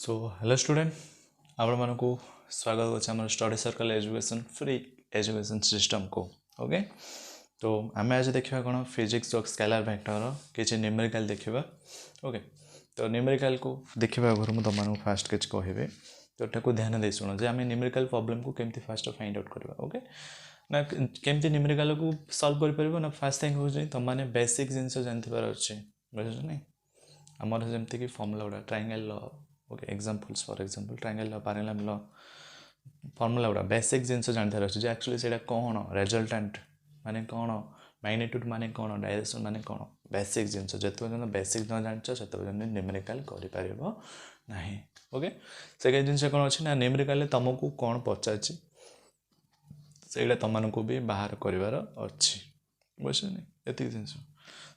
So hello student आपण मानकु स्वागत अच्छे आम study circle education free education system को ओके। तो आम आज देखा कौन फिजिक्स जो स्केलर वेक्टर किसी न्यूमेरिकल देखा ओके। तो न्यूमेरिकल को देखा आगे मुझे तुम फास्ट किसी कहे तो यहाँ ध्यान दे शुण जे आम न्यूमेरिकल प्रॉब्लम को केमती फास्ट फाइंड आउट करवा ओके ना केमती न्यूमेरिकल को सॉल्व कर ना फास्ट थिंग हो तुमने बेसिक जिनस जानवर अच्छे बुझे नहीं आमर जमती कि फॉर्मूला गुड़ा triangle law okay examples for example triangle law parallel law formula गुड़ा बेसिक जिनस जानवर अच्छे एक्चुअली से कौन रिजल्टेंट माने कौन मैग्नीट्यूड माने कौन डायरेक्शन माने कौन बेसिक जिनस जो पर्यटन बेसिक न जान से पर्यटन न्यूमेरिकल कर नहीं ओके। से जिन कौन अच्छी ना न्यूमेरिकल तुमको कौन पचार से तुमको भी बाहर करार अच्छी बुझे नहीं ये जिन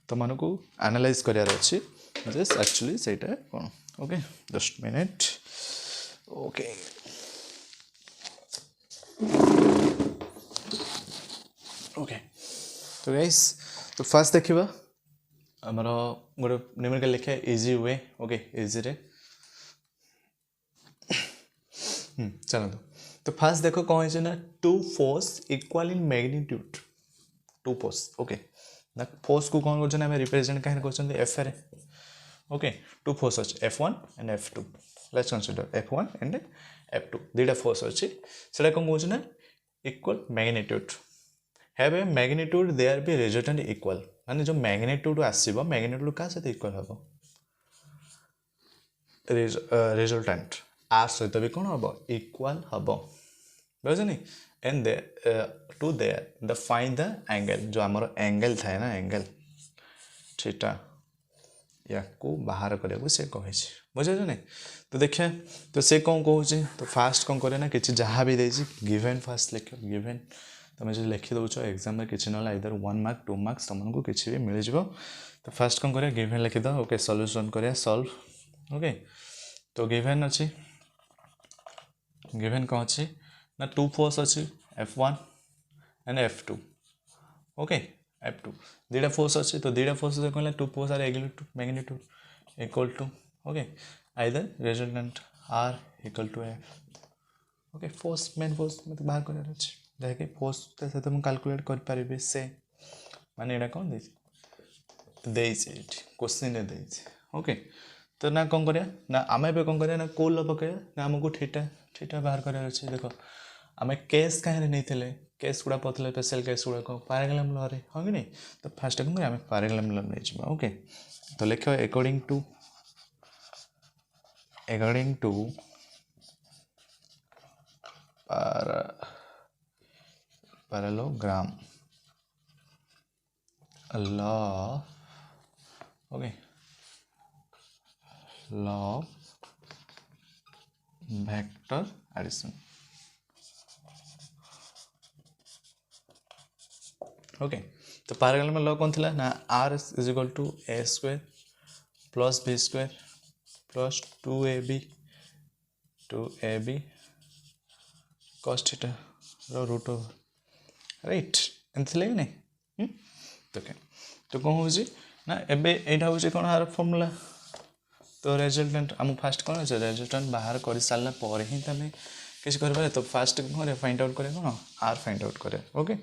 तुमको एनालाइज करार अच्छी जस्ट एक्चुअली से कौन okay just minute okay. Okay तो गाइस तो फास्ट देखा आमर गोटे न्यूमेरिकल लिखा इजी वे ओके इजी रे चलो तो फास्ट देखो कौन है ना two force equal in magnitude two force okay ना फोर्स को कौन कर रिप्रेजेंट कहीं कर एफ रे ओके टू फोर्स अच्छे F1 and F2 let's consider F1 and F2 दुटा फोर्स अच्छी से कौन कौन ना equal magnitude have a magnitude there be resultant equal माने जो मैग्नीट्यूड आसीबो मैग्नीट्यूड का सहित इक्वल हबो रिजल्टेंट आर सहित भी कौन हम इक्वल हम बुझे नहीं and to there the find the angle जो आमर एंगल थाए ना एंगल थीटा या को बाहर करने से कहे बुझे नहीं। तो देखिए तो से कौन कहे तो फास्ट कौन करे ना कि जहाँ भी देसी गिवेन फास्ट लिख गिवेन तुम जो लिखी दौच एग्जाम में किसी ना इधर 1 मार्क 2 मार्क्स तुमको किसी भी मिल जाव तो फास्ट कौन करें गिवेन लिखिद ओके सॉल्यूशन करिया सॉल्व ओके। तो गिवेन अच्छी गिवेन कौन अच्छी ना टू फोर्स अच्छी F1 and F2 okay F2 दुटा फोर्स अच्छे तो दुटा फोर्स कहला two force are magnitude equal to okay either resultant are equal to F okay force मेन फोर्स मतलब बाहर कर जहाँकि फोर्स तो मुझे कैलकुलेट कर से माने यहाँ कौन दे क्वेश्चन ओके। तो ना कौन करिया ना आम ए कौन करिया ना को ल पकड़ ना आमको थीटा थीटा बाहर कर अच्छे देख आम केस कहीं नहीं केस गुड़ा पढ़ते स्पेशल केस गुड़ा पैरालेलोग्राम लॉ रे हाँ कि नहीं तो फास्ट कौन आम पैरालेलोग्राम लॉ नहीं जावा ओके। तो लिख according to parallelogram law okay law vector addition okay. तो पैरालेलोग्राम लॉ कौन थी ना R is equal to A square plus B square plus 2ab cos theta root over right एमती लगे नहीं तो क्या तो कौन हो ना एबे एटा हो कौन आर फॉर्मूला तो रिजल्टेंट आम फास्ट कौन अच्छे रिजल्टेंट बाहर कर सारा पर ही तुम किसी कर तो फास्ट कौन फाइंड आउट करें कौन आर फाइंड आउट करें ओके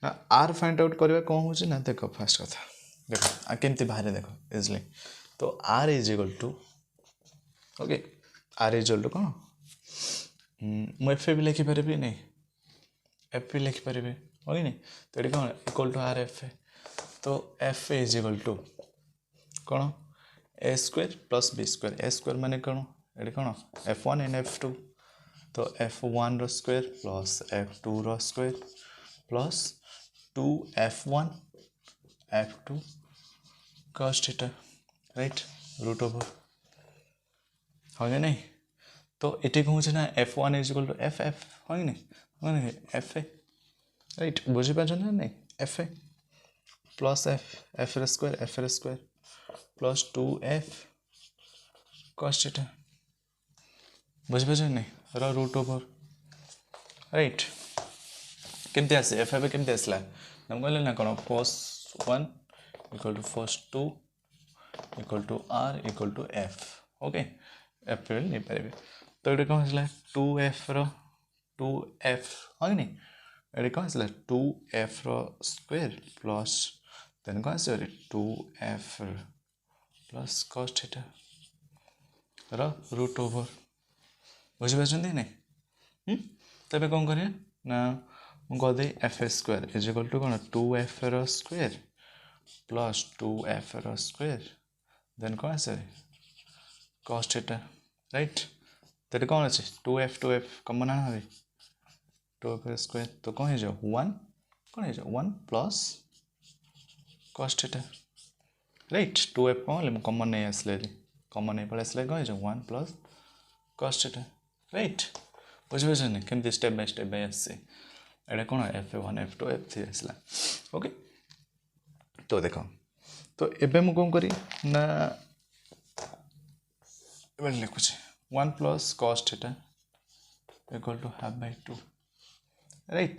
ना आर फाइंड आउट करवा कौन हो ना देख फास्ट कथा देख केमती बाहर देख इजिली तो R is equal to okay R is equal to कौन मुझे भी लिखिपारि नहीं एफ भी लिखिपारि ओके नहीं तो ये कौन इक्वल टू आर एफ तो एफ इज इक्वल टू कौन A square plus B square A square माने कौन ये कौन F1 एंड F2 तो F1 रो स्क्वायर प्लस F2 रो square plus 2F1 F2 cos theta right root over हाँ कि नहीं तो ये कौन ना F1 is equal to F हाँ कि नहीं एफ ए राइट बुझीपार ना नहीं एफ ए प्लस एफ रे square plus 2F cos theta बुझीपार नहीं रूट ओवर राइट केमती आसे एफ एफ केमती आसला ना कहले ना कौन force 1 equal to force 2 equal to R equal to F okay F भी नहीं पारे तो ये कौन है 2f रो 2f हाँ कि नहीं ये कौन है 2f रो स्क्वायर प्लस देन कौन है 2f प्लस cos थीटा रो रूट ओवर बुझिपारछन्ति नहीं तबे कौन करिया ना मुझे F square is equal to कौन 2f रो स्क्वायर प्लस 2f रो स्क्वायर देन कौन है cos थीटा राइट तो कौन अच्छे 2f कमन आना 2f स्क्वायर तो कौन है 1 कौन है 1 plus cos theta right 2f कौन कमन नहीं आसले कमन नहीं पड़े आसले कौन है 1 प्लस cos थीटा राइट बुझिपारछन केमती स्टेप बाय आसছে एटा कौन f1 f2 f3 आसला ओके तो देख तो एबे मु कौन करी ना एबे लिखुछे 1 plus cos theta equal to half by 2 right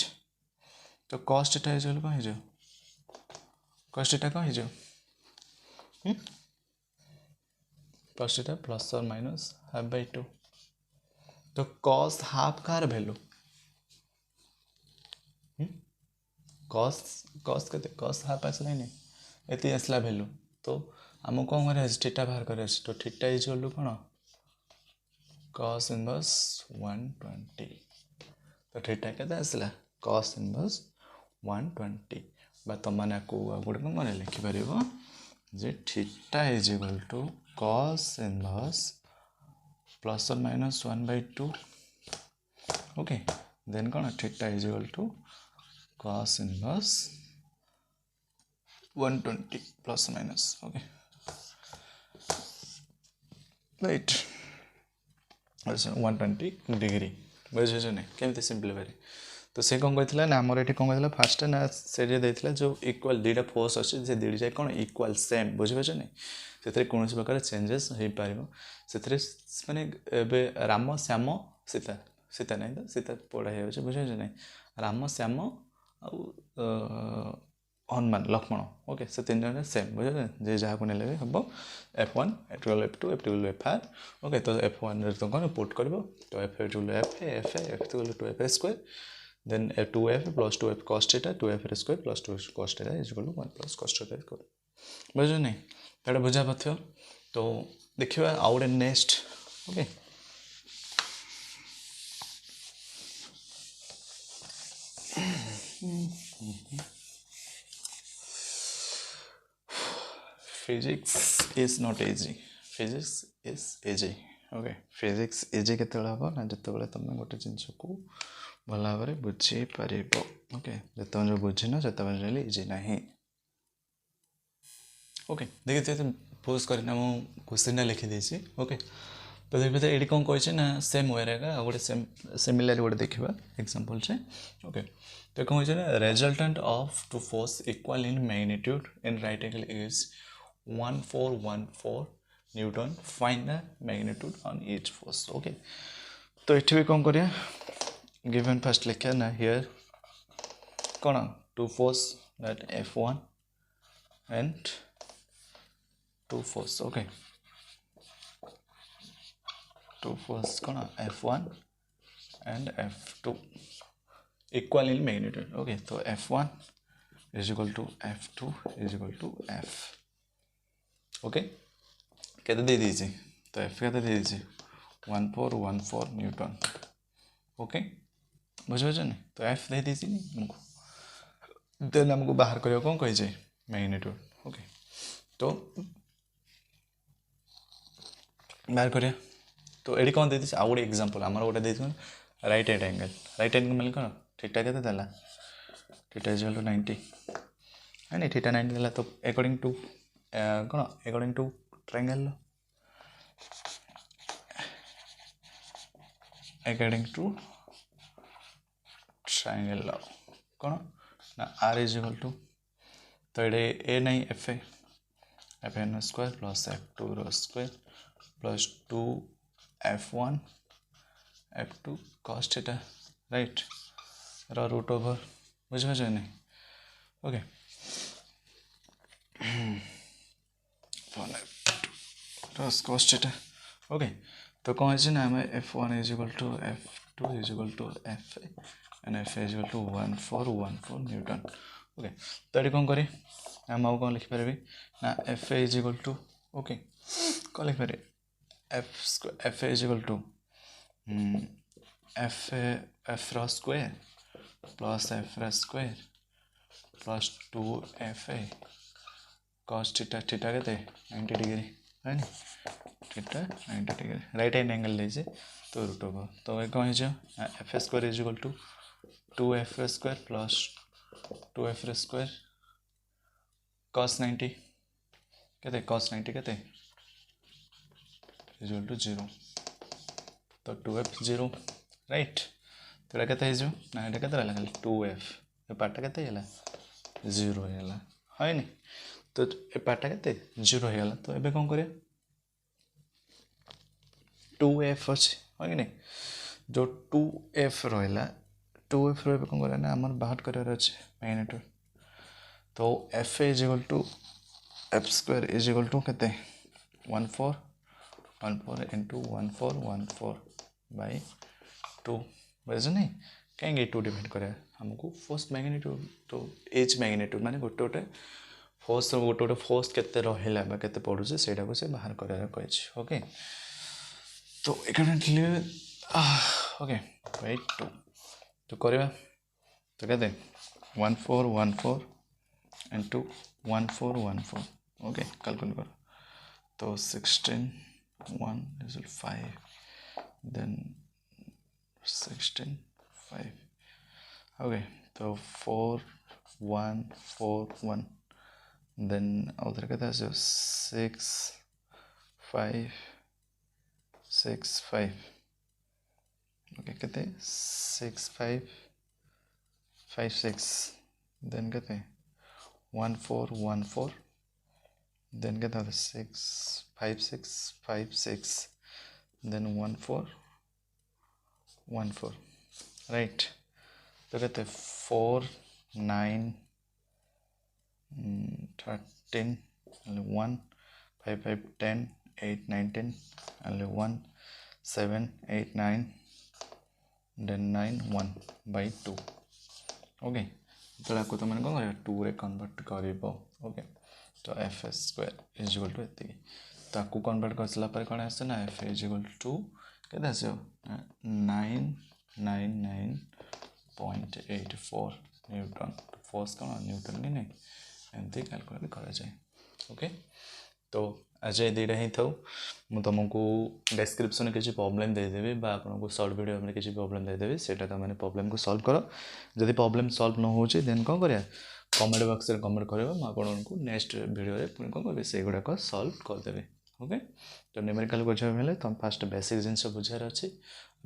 तो cos थीटा इज कौन है cos थीटा कौन है cos थीटा प्लस और माइनस हाफ बाय 2 तो cos हाफ कार वैल्यू cos के cos हाफ आसला नहीं एति आसला वैल्यू तो आम कौन कर थीटा बाहर कर तो थीटा इज इक्वल टू कौन cos इनवर्स 120 तो थीटा केते आसला cos इनवर्स 120 बा तुम मैंने को गोटे कौन मैंने लिखिपर जे theta is equal to cos inverse plus और माइनस 1/2 ओके देन कौन theta is equal to cos inverse 120 plus minus okay right 120 degree बुझे नहीं केमती सिंपल तो से कौन कहला ना आमर ये कौन कहला फास्ट ना से देता जो इक्वाल दुईटा फोर्स अच्छे से दुईटा कौन इक्वाल सेम बुझिपार नहीं से कौन प्रकार चेंजेस हो पार से माने राम श्याम सीता सीता नहीं तो सीता पढ़ाई हो बुझे नहीं राम श्याम हनुमान लक्ष्मण ओके से तीन जन सेम बुझे जे जहाँ को नेले हम f1 f2 f2 f2 fr okay तो f1 तो कौन पुट कर तो f2 f f2 2f square then 2f plus 2f cos theta 2f square plus 2f cos theta is equal to 1 plus cos theta square बुझे नहीं तो बुझा path तो देखिए आउ गए next okay physics is not easy physics is easy okay physics easy केते हम ना जिते तुम गोटे जिनस को भल भाव में बुझीपार ओके जो जो बुझीन से इजी ना ओके देखिए पोज करना मुझे क्वेश्चन लिखिदी ओके तो देखिए ये कौन कही ना सेम वे गोटे सेम सिमिलर गोटे देखा एग्जांपल से ओके तो कौन कही ना resultant of two force equal in magnitude in right angle is 1414 newton find the magnitude on each force okay तो ये भी कौन करिया गिवन फर्स्ट लिखा ना हियर कौन two force that f1 and two force okay two force कौन f1 and f2 equal in magnitude okay तो f1 is equal to f2 is equal to f okay केते दे दीजिए तो f केते दे दीजिए 1414 न्यूटन ओके बुझे नहीं तो f दे दीजिए नहीं हमको देन हमको बाहर करियो कौन कही मैग्नीट्यूड ओके तो बाहर करिया तो ये कौन दे दीजिए आउ गोटे एग्जांपल आमर गोटे दे राइट एंगल मतलब कौन थीटा केते देला थीटा इज इक्वल टू 90 है नहीं थीटा 90 देला तो अकॉर्डिंग टू कौन according to triangle according to triangle कौन ना r इज इक्वल टू तो ये ए नहीं F N square plus f2 रो square plus 2f1 f2 cos theta right रो रूट ओवर बुझे नहीं ओके cos थीटा ओके तो कौन है ना हमें f1 is equal to f2 is equal to f and f is equal to 1414 newton. Okay तो ये कौन करें आम आउ कौन लिखिपारे ना f is equal to okay कौन लिखिपारे f is equal to f रो स्क्वायर प्लस f रो square plus 2fa cos theta theta के 90 डिग्री है नी theta 90 degree right hand angle ले तो रूट ओवर तो ये कौन है F square is equal to 2f square plus 2f square cos 90 के cos 90 के इज इक्वल टू 0 तो 2f 0 राइट तो ये के ना ये के खाली 2f ये पार्टा के 0 है है नी तो ये पार्टा के 0 है तो ये कौन करें 2f अच्छे है कि नहीं जो 2f रहा 2f रो कौन करें ना आम बाहर करार अच्छे मैग्नेट्यूड तो f is equal to f square is equal to के 1414 इंटू 1414 बाई 2 बुझे नहीं कहीं 2 डिवाइड कराया हमको फर्स्ट मैग्नेट्यूड तो एच मैग्नेट्यूड माने गोटे गोटे फर्स्ट गोटे गोटे फर्स्ट केते रहिला बा केते पडुचे सेटा को से बाहर करार कहछि ओके तो एकाउंटली ओके बाई 2 तो करबा तो कहते 1414 इंटू 1414 ओके कैलकुलेट कर तो 16 1 is 5 then 16 5 okay तो 4 1 4 1 then उधर कहता है 6 5 6 5 ओके कहते 6 5 5 6 then कहते 1 4 1 4 then कहता है 6 5 6 5 6 then 1 4 1 4 राइट तो कहते 4 9 13 1 5 5 10 8 9 10 only 1 7 8 9 then 9 1 by 2 ओके तो आपको तो मैंने कौन करेगा 2 रे कन्वर्ट करिबो ओके तो F square is equal to एति तो आपको कन्वर्ट कर सला पर कोन आसे ना एफ इज इक्वल टू केदा आसे 999.84 न्यूटन फोर्स कोन न्यूटन नहीं एमती कैलकुलेट करा जाए ओके तो आज दुईटा ही था मु तुमको डिस्क्रिप्शन किसी प्रॉब्लम देदेवि आपको सर्ट वीडियो में किसी प्रॉब्लम देदेवि सेटा तुम मैंने प्रॉब्लम को सॉल्व कर जदि प्रॉब्लम सॉल्व न हो देन कौन करिया कमेंट बॉक्स में कमेंट करेगा मुझे नेक्स्ट वीडियो रे पुणी कौन करेंगे से गुड़ाक सॉल्व करदेवि ओके तो न्यूमेरिकल बुझा बेले तुम फास्ट बेसिक जिनस बुझार अच्छे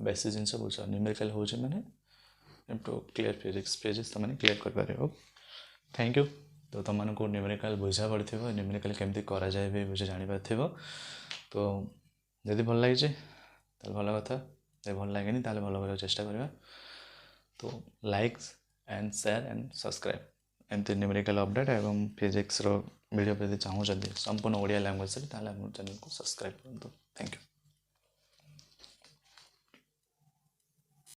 बेसिक जिनस बुझ न्यूमेरिकल हो मैंने टू क्लियर पेजेस तुमने क्लियर कर पारे थैंक यू तो तुमको न्यूमेरिकल बुझा पड़े न्यूमेरिकल केमती करा जाए भी बुझे जानी पार तो जदि भल लगे तो भल कथा भल लगे तो भल कर चेष्टा करवा तो like and share and subscribe एमती न्यूमेरिकल अपडेट एवं फिजिक्स वीडियो यदि चाहूँ संपूर्ण ओडिया लैंग्वेज चैनल को सब्सक्राइब करूँ थैंक यू।